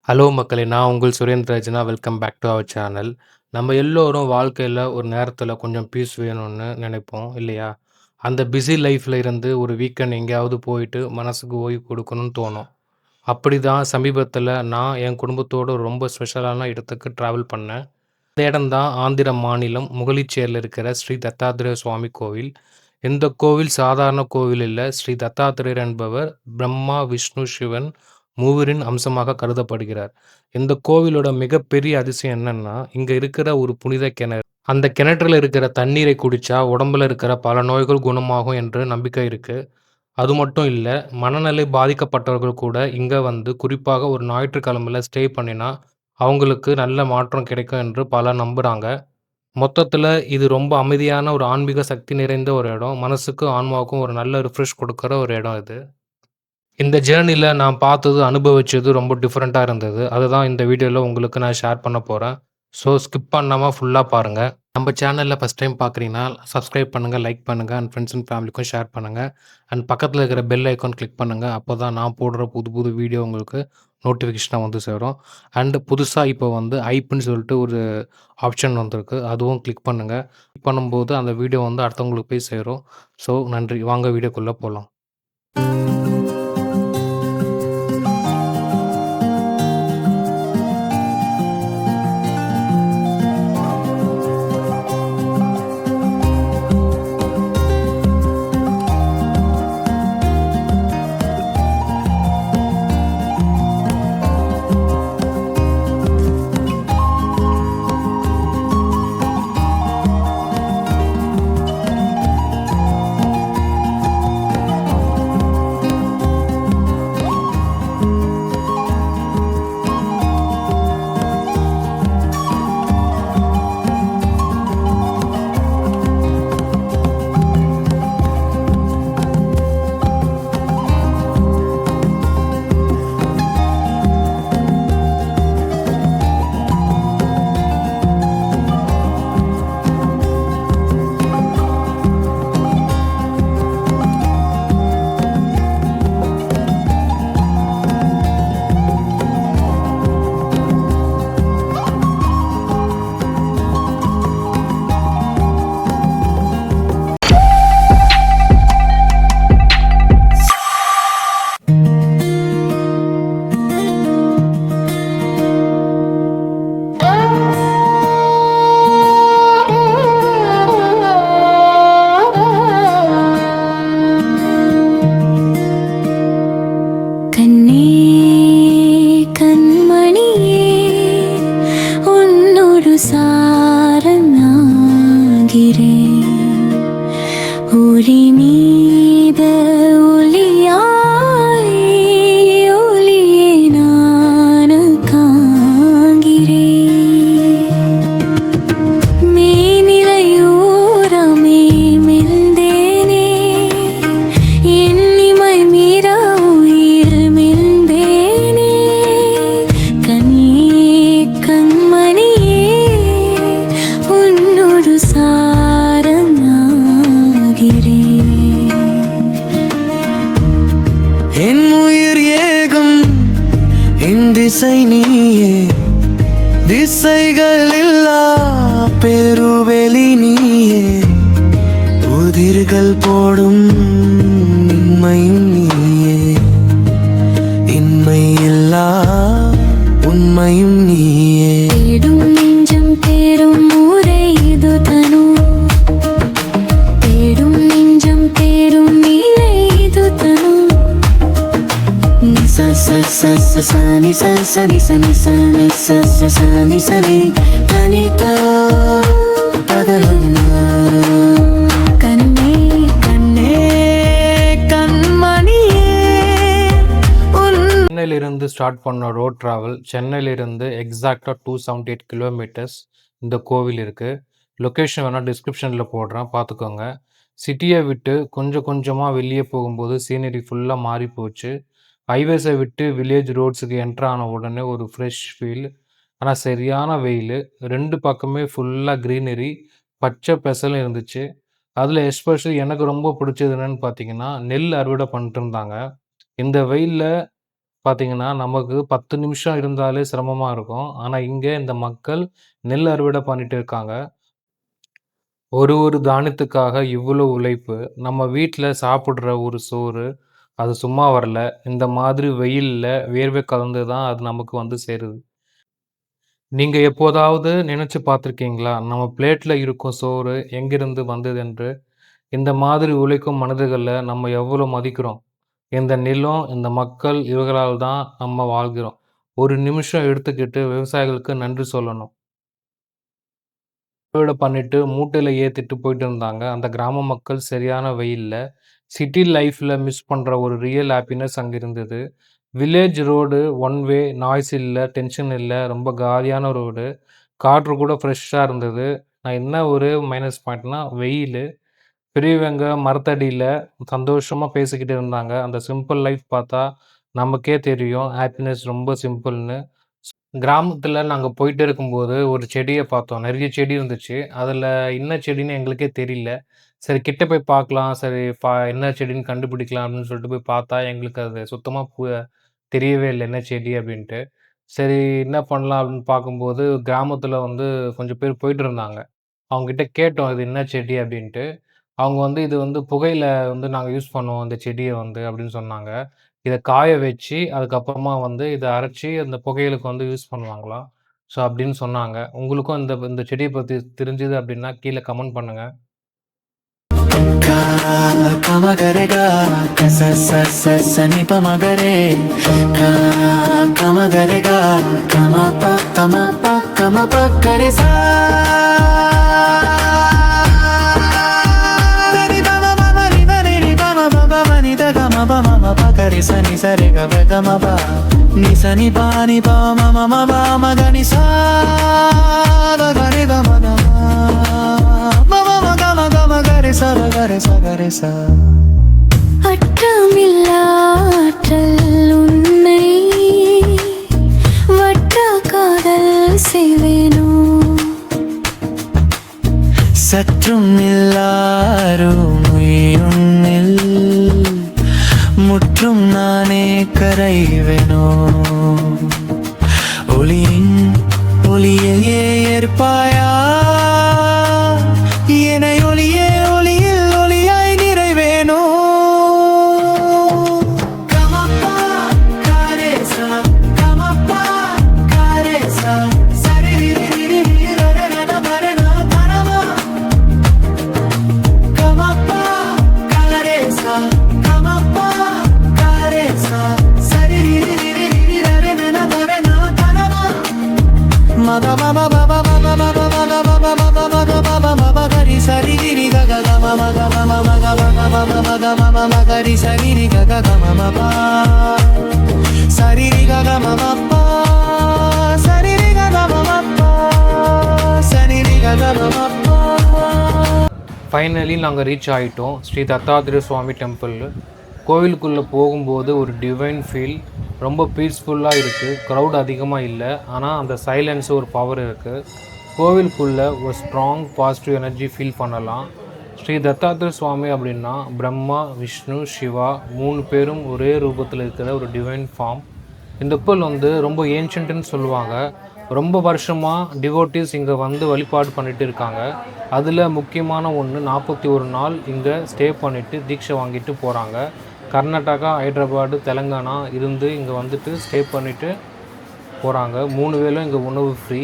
Hello மக்களே! நான் உங்கள் சுரேந்திரராஜனா. Welcome back to our channel. நம்ம எல்லோரும் வாழ்க்கையில ஒரு நேரத்தில கொஞ்சம் பீஸ் வேணும்னு நினைப்போம் இல்லையா? அந்த பிஸி லைஃப்ல இருந்து ஒரு வீக்கெண்ட் எங்கேயாவது போயிட்டு மனசுக்கு ஓய்வு கொடுக்கணும்னு தோணும். அப்படிதான் சமீபத்தில நான் என் குடும்பத்தோட ரொம்ப ஸ்பெஷலான இடத்துக்கு ட்ராவல் பண்ணேன். அந்த இடம் தான் ஆந்திர மாநிலம் முகலிச்சேரியில இருக்கிற ஸ்ரீ தத்தாத்திரேய சுவாமி கோவில். இந்த கோவில் சாதாரண கோவில் இல்ல. ஸ்ரீ தத்தாத்திரேயர் என்பவர் பிரம்மா, விஷ்ணு, சிவன் மூவரின் அம்சமாக கருதப்படுகிறார். இந்த கோவிலோட மிகப்பெரிய அதிசயம் என்னன்னா, இங்க இருக்கிற ஒரு புனித கிணறு. அந்த கிணற்றில இருக்கிற தண்ணீரை குடிச்சா உடம்புல இருக்கிற பல நோய்கள் குணமாகும் என்று நம்பிக்கை இருக்கு. அது மட்டும் இல்ல, மனநிலை பாதிக்கப்பட்டவர்கள் கூட இங்க வந்து குறிப்பாக ஒரு ஞாயிற்றுக்கிழமையில ஸ்டே பண்ணினா, அவங்களுக்கு நல்ல மாற்றம் கிடைக்கும் என்று பலர் நம்புறாங்க. மொத்தத்துல இது ரொம்ப அமைதியான ஒரு ஆன்மீக சக்தி நிறைந்த ஒரு இடம். மனசுக்கும், ஆன்மாவுக்கும் ஒரு நல்ல ரிஃப்ரெஷ் குடுக்குற ஒரு இடம் இது. இந்த ஜர்னில நான் பார்த்தது, அனுபவிச்சது ரொம்ப டிஃபரெண்ட்டா இருந்தது. அதுதான் இந்த வீடியோல உங்களுக்கு நான் ஷேர் பண்ண போறேன். ஸோ ஸ்கிப் பண்ணாம ஃபுல்லா பாருங்க. நம்ம சேனல்ல ஃபர்ஸ்ட் டைம் பார்க்குறீங்கன்னா, சப்ஸ்கிரைப் பண்ணுங்க, லைக் பண்ணுங்க அண்ட் ஃப்ரெண்ட்ஸ் அண்ட் ஃபேமிலிக்கும் ஷேர் பண்ணுங்க. அண்ட் பக்கத்துல இருக்கிற பெல் ஐகான் கிளிக் பண்ணுங்க. அப்பதான் நான் போடுற புது புது வீடியோ உங்களுக்கு நோட்டிஃபிகேஷனா வந்து சேரும். அண்ட் புதுசா இப்போ வந்து ஐப்ன்னு சொல்லிட்டு ஒரு ஆப்ஷன் வந்திருக்கு. அதுவும் கிளிக் பண்ணுங்க. கிளிக் பண்ணும்போது அந்த வீடியோ வந்து அடுத்தவங்களுக்கு போய் சேரும். ஸோ நன்றி. வாங்க வீடியோக்குள்ள போலாம். கண்ணே கண்மணியே உன்னொரு சாரனாகிறேன் ஒளி மீத ஒளியாய் ஒளியே நான் காண்கிறேன் மேனிலையோரமே மெல்ந்தேனே எண்ணிமை மீற உயிர் மெல்ந்தேனே கண்ணே கண்மணியே உன்னொரு சாரனாகிறேன் என் உயிர் ஏகம் என் திசை நீயே திசைகள் இல்லா பெருவெளி நீயே உதிர்கள் போடும் இன்மையும் நீயே இன்மை இல்லா உண்மையும் நீயே தேடும் நெஞ்சம் தேடும் ஊரே இது தனு தேடும் நெஞ்சம் தேடும் நீரே இது தனு ச ச ச ச ச நி ச ச நி ச நி ச நி ச ச ச நி ச நி தனி த பதலு கண்ணே கண்ணே கண்மணியே உன் சென்னையிலிருந்து ஸ்டார்ட் பண்ண ரோட் டிராவல் சென்னையிலிருந்து எக்ஸாக்டா 278 கிலோமீட்டர்ஸ் இந்த கோவில் இருக்கு. லொகேஷன் வேணா டிஸ்கிரிப்ஷன்ல போடுறேன் பார்த்துக்கோங்க. சிட்டியை விட்டு கொஞ்சம் கொஞ்சமா வெளியே போகும்போது சீனரி ஃபுல்லா மாறி போச்சு. ஹைவேஸை விட்டு வில்லேஜ் ரோட்ஸுக்கு என்டர் ஆன உடனே ஒரு ஃப்ரெஷ் ஃபீல். ஆனால் சரியான வெயில். 2 பக்கமே ஃபுல்லா க்ரீனரி, பச்சை பசேல்னு இருந்துச்சு. அதில் எஸ்பெஷலி எனக்கு ரொம்ப பிடிச்சது என்னன்னு பார்த்தீங்கன்னா, நெல் அறுவடை பண்ணிட்டு இருந்தாங்க. இந்த வெயில்ல பார்த்தீங்கன்னா, நமக்கு 10 நிமிஷம் இருந்தாலே சிரமமா இருக்கும். ஆனா, இங்க இந்த மக்கள் நெல் அறுவடை பண்ணிட்டு இருக்காங்க. ஒரு தானியத்துக்காக இவ்வளோ உழைப்பு. நம்ம வீட்ல சாப்பிடுற ஒரு சோறு, அது சும்மா வரல. இந்த மாதிரி வெயில்ல வேர்வை கலந்து தான் அது நமக்கு வந்து சேருது. நீங்க எப்போதாவது நினைச்சு பார்த்துருக்கீங்களா? நம்ம பிளேட்ல இருக்கும் சோறு எங்கிருந்து வந்தது என்று? இந்த மாதிரி உழைக்கும் மனிதர்கள நம்ம எவ்வளோ மதிக்கிறோம். இந்த நிலம், இந்த மக்கள் இவர்களால் தான் நம்ம வாழ்கிறோம். ஒரு நிமிஷம் எடுத்துக்கிட்டு விவசாயிகளுக்கு நன்றி சொல்லணும். அறுவடை பண்ணிட்டு மூட்டையில ஏத்திட்டு போயிட்டு இருந்தாங்க. அந்த கிராம மக்கள் சரியான வெயில்ல. சிட்டி லைஃப்ல மிஸ் பண்ற ஒரு ரியல் ஹேப்பினஸ் அங்க இருந்தது. Village road one way, noise இல்ல, டென்ஷன் இல்ல. ரொம்ப காலியான ரோடு. காற்று கூட ஃப்ரெஷ்ஷா இருந்தது. என்ன ஒரு மைனஸ் பாயிண்ட்னா வெயிலு. பெரியவங்க மரத்தடியில சந்தோஷமா பேசிக்கிட்டு இருந்தாங்க. அந்த சிம்பிள் லைஃப் பார்த்தா நமக்கே தெரியும் ஹேப்பினஸ் ரொம்ப சிம்பிள்னு. கிராமத்துல நாங்க போயிட்டே இருக்கும்போது ஒரு செடிய பார்த்தோம். நெறைய செடி இருந்துச்சு. அதுல என்ன செடின்னு எங்களுக்கே தெரியல. சரி கிட்ட போய் பார்க்கலாம். சரி என்ன செடின்னு கண்டுபிடிக்கலாம் அப்படின்னு சொல்லிட்டு போய் பார்த்தா, எங்களுக்கு அது சுத்தமா தெரியவே இல்ல என்ன செடி அப்படின்ட்டு. சரி என்ன பண்ணலாம் அப்படின்னு பார்க்கும்போது, கிராமத்துல வந்து கொஞ்சம் பேர் போயிட்டுருந்தாங்க. அவங்ககிட்ட கேட்டோம், "இது என்ன செடி?" அப்படின்ட்டு. அவங்க வந்து, "இது வந்து புகையில வந்து நாங்க யூஸ் பண்ணுவோம் இந்த செடிய வந்து" அப்படின்னு சொன்னாங்க. இத காய வச்சு, அதுக்கப்புறமா வந்து இத அரைச்சு அந்த புகையிலுக்கு வந்து யூஸ் பண்ணுவாங்களாம். ஸோ அப்படின்னு சொன்னாங்க. உங்களுக்கும் இந்த இந்த செடிய பத்தி தெரிஞ்சது அப்படின்னா கீழ கமெண்ட் பண்ணுங்க. Ka kamagarega sa sa sa sa ni pamagare ka kamagarega kama pa kare sa ni pa ma ni da ni pa ma ni da ga ma pa kare sa ni sa re ga ma pa ni sa ni pa ma ga ni sa da ga re ga ma da ma ga re sa ga re sa அற்றமில்லாற்றல் உன்னை வட்ட காதல் செய்வேனோ சற்றும் இல்லாருமில் முற்றும் நானே கரைவேனோ ஒளியின் ஒளியையே ஏற்பாயா என்னை ஒளியே ஒளியில் ஒளியாய் நிறைவேனோ கமப்பா காரேசா கமப்பா காரேசா சரி ரரரன பரனா பரமா கமப்பா காரேசா கமப்பா காரேசா சரி ரரரன பரனா பரமா மத மம பப மம மம gari sari giri ga ga ga ma ma ga ma ma ma ga ma ma ma ma ga ma ma ma gari sari ri ga ga ma ma pa sari ri ga ga ma ma pa sari ri ga ga ma ma pa sari ri ga ga ma ma pa. Finally நாங்க reach ஆயிட்டோம். ஸ்ரீ தத்தாத்ரேய சுவாமி temple. கோவிலுக்குள்ள போகும்போது ஒரு divine feel. ரொம்ப பீஸ்ஃபுல்லா இருக்கு. Crowd அதிகமா இல்ல. ஆனா அந்த சைலன்ஸ் ஒரு பவர் இருக்கு. கோவிலுக்குள்ள ஒரு ஸ்ட்ராங் பாசிட்டிவ் எனர்ஜி ஃபீல் பண்ணலாம். ஸ்ரீ தத்தாத்ரேய சுவாமி அப்படின்னா பிரம்மா, விஷ்ணு, சிவா 3 பேரும் ஒரே ரூபத்தில் இருக்கிற ஒரு டிவைன் ஃபார்ம். இந்த டெம்பிள் வந்து ரொம்ப ஏன்ஷியன்ட்னு சொல்லுவாங்க. ரொம்ப வருஷமாக டிவோட்டிஸ் இங்கே வந்து வழிபாடு பண்ணிட்டு இருக்காங்க. அதில் முக்கியமான ஒன்று 41 நாள் இங்கே ஸ்டே பண்ணிவிட்டு தீட்சை வாங்கிட்டு போகிறாங்க. கர்நாடகா, ஹைதராபாடு, தெலுங்கானா இருந்து இங்கே வந்துட்டு ஸ்டே பண்ணிவிட்டு போகிறாங்க. 3 வேளையும் இங்கே உணவு ஃப்ரீ.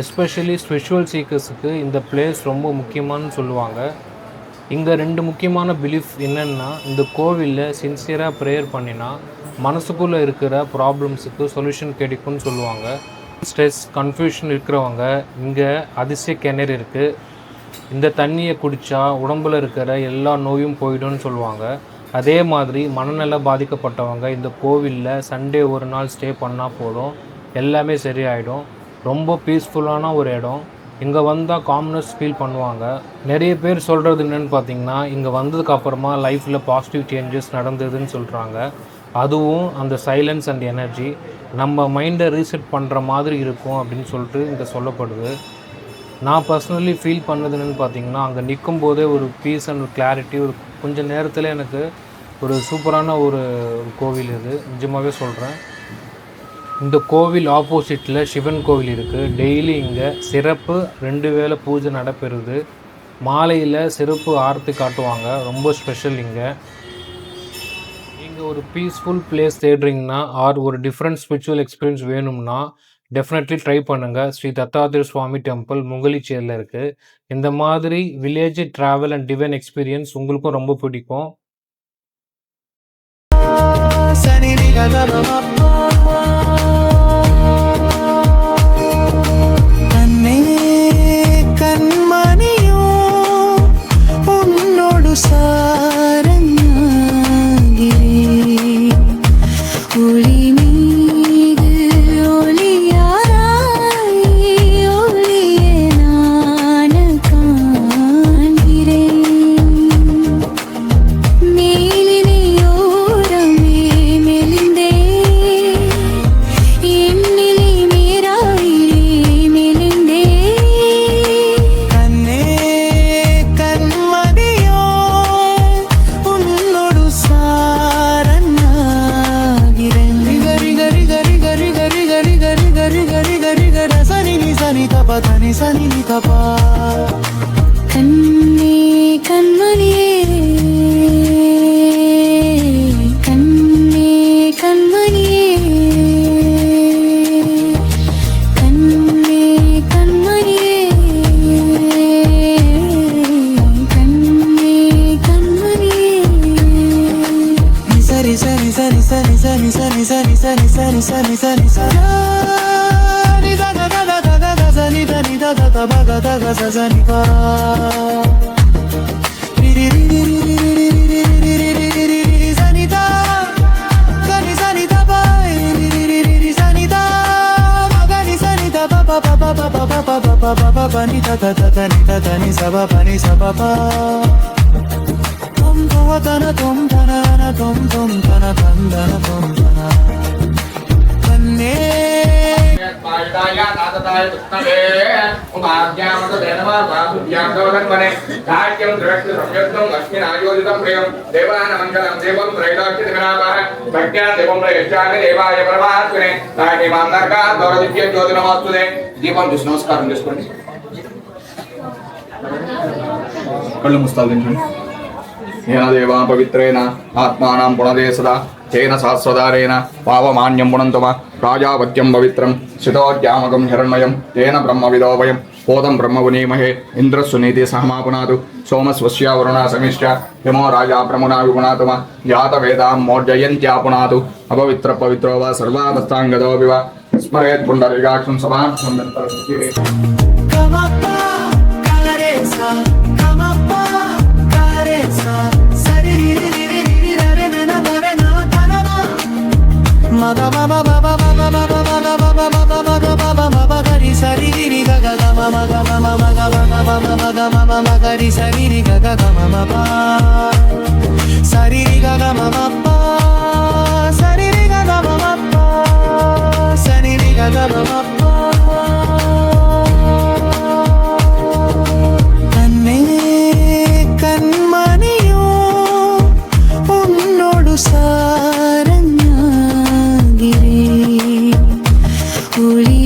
எஸ்பெஷலி ஸ்பிரிச்சுவல் சீக்கர்ஸுக்கு இந்த பிளேஸ் ரொம்ப முக்கியமானு சொல்லுவாங்க. இங்கே 2 முக்கியமான பிலீஃப் என்னென்னா, இந்த கோவிலில் சின்சியராக ப்ரேயர் பண்ணினா மனசுக்குள்ளே இருக்கிற ப்ராப்ளம்ஸுக்கு சொல்யூஷன் கிடைக்கும்னு சொல்லுவாங்க. ஸ்ட்ரெஸ், கன்ஃபியூஷன் இருக்கிறவங்க இங்கே அதிசய கிணறு இருக்குது. இந்த தண்ணியை குடித்தா உடம்பில் இருக்கிற எல்லா நோயும் போயிடும்னு சொல்லுவாங்க. அதே மாதிரி மனநல பாதிக்கப்பட்டவங்க இந்த கோவிலில் சண்டே ஒரு நாள் ஸ்டே பண்ணால் போதும், எல்லாமே சரியாயிடும். ரொம்ப பீஸ்ஃபுல்லான ஒரு இடம். இங்கே வந்தால் காம்னஸ் ஃபீல் பண்ணுவாங்க. நிறைய பேர் சொல்கிறது என்னென்னு பார்த்தீங்கன்னா, இங்கே வந்ததுக்கப்புறமா லைஃப்பில் பாசிட்டிவ் சேஞ்சஸ் நடந்ததுன்னு சொல்கிறாங்க. அதுவும் அந்த சைலன்ஸ் அண்ட் எனர்ஜி நம்ம மைண்டை ரீசெட் பண்ணுற மாதிரி இருக்கும் அப்படின்னு சொல்லிட்டு இங்கே சொல்லப்படுது. நான் பர்சனலி ஃபீல் பண்ணது என்னென்னு பார்த்தீங்கன்னா, அங்கே நிற்கும் போதே ஒரு பீஸ் அண்ட் கிளாரிட்டி, ஒரு கொஞ்சம் நேரத்தில் எனக்கு ஒரு சூப்பரான ஒரு கோவில் இது, நிஜமாகவே சொல்கிறேன். இந்த கோவில் ஆப்போசிட்டில் சிவன் கோவில் இருக்குது. டெய்லி இங்கே சிறப்பு 2 வேளை பூஜை நடைபெறுது. மாலையில் சிறப்பு ஆரத்தி காட்டுவாங்க, ரொம்ப ஸ்பெஷல் இங்கே. நீங்கள் ஒரு பீஸ்ஃபுல் பிளேஸ் தேடுறீங்கன்னா ஆர் ஒரு டிஃப்ரெண்ட் ஸ்பிரிச்சுவல் எக்ஸ்பீரியன்ஸ் வேணும்னா டெஃபினெட்லி ட்ரை பண்ணுங்கள். ஸ்ரீ தத்தாத்திரேய சுவாமி டெம்பிள் முங்கலிச்சேரியில் இருக்குது. இந்த மாதிரி village travel and divine experience உங்களுக்கும் ரொம்ப பிடிக்கும். கண்ணே கண்மணியோ உன்னோடு சாரங்கிறேன். ஒளி மீது ஒளியாராய் ஒளியே நான் காண்கிறேன். மேலினையோரமே மெலிந்தே எண்ணிலை மீறாயிலே மெலிந்தே. கண்ணே கண்மணியோ உன்னோடு சாரங்கிறேன். ரிகரி கரி கரி கரி கரி கரி கரி கரி கரி கரி கர சனி நி சனி தப தனி சனி நி தபா. கண்ணே கண்மணியே கண்ணே கண்மணியே கண்ணே கண்மணியே கண்ணே கண்மணியே. சரி சரி சரி சரி சரி சரி சரி சரி சரி சரி சரி சரி சனி தனி தத தப கத கச சனி பா. ரி ரி ரி ரி ரி ரி ரி ரி ரி ரி ரி ரி ரி ரி சனி தா கனி சனி தப ரி ரி ரி ரி ரி சனி தா மகனி சனி தப ப ப ப ப ப ப ப ப ப ப பனி தத தத நி தத நி சப பனி சப பா. தொம் தொவ தன தொம் தன ந தொம் தொம் தன தந்தன தொம் தன. கண்ணே దీపం చూసి నమస్కారం చేసుకోండి. కళ్ళు ముస్తాదించండి. येन देवा पवित्रेण आत्मानां पुनदे सदा तेन सहस्रधारेण पावमान्यं पुनन्तम प्राजापत्यं पवित्रं शितोद्यामकं हिरण्मयं तेन ब्रह्मविदो वयं पोतं ब्रह्मवुनीमहे इन्द्रस्सुनीति सहमापुनातु सोमस्वस्य वरुणा समिश्च हिमो राजा प्रमुना विगुणातम जातवेदां मोर्जयन्त्यापुनातु अपवित्र पवित्रो वा सर्वावस्थाङ्गतो विव स्मरेत् पुण्डरीकाक्षं समान् सन्दर्भे. Kamapa karesa kamapa karesa sari ri ri ri ri ri ra re na na na re na ta na ma ma ga ma ma ba ba ba ba ba ba ba ba ba ba ba ba ba ba ba ba ba ga ri sari ri ri ga ga ga ma ma ga ma ma ma ga ma ma ma ma ma ga ma ma ma ga ri sari ri ga ga ga ma ma pa sari ri ga ga ma ma pa sari ri ga ga ma ma pa sari ri ga ga ma ma pa. கண்ணே கண்மணியோ உன்னோடு சாரங்கிறேன். ஒளி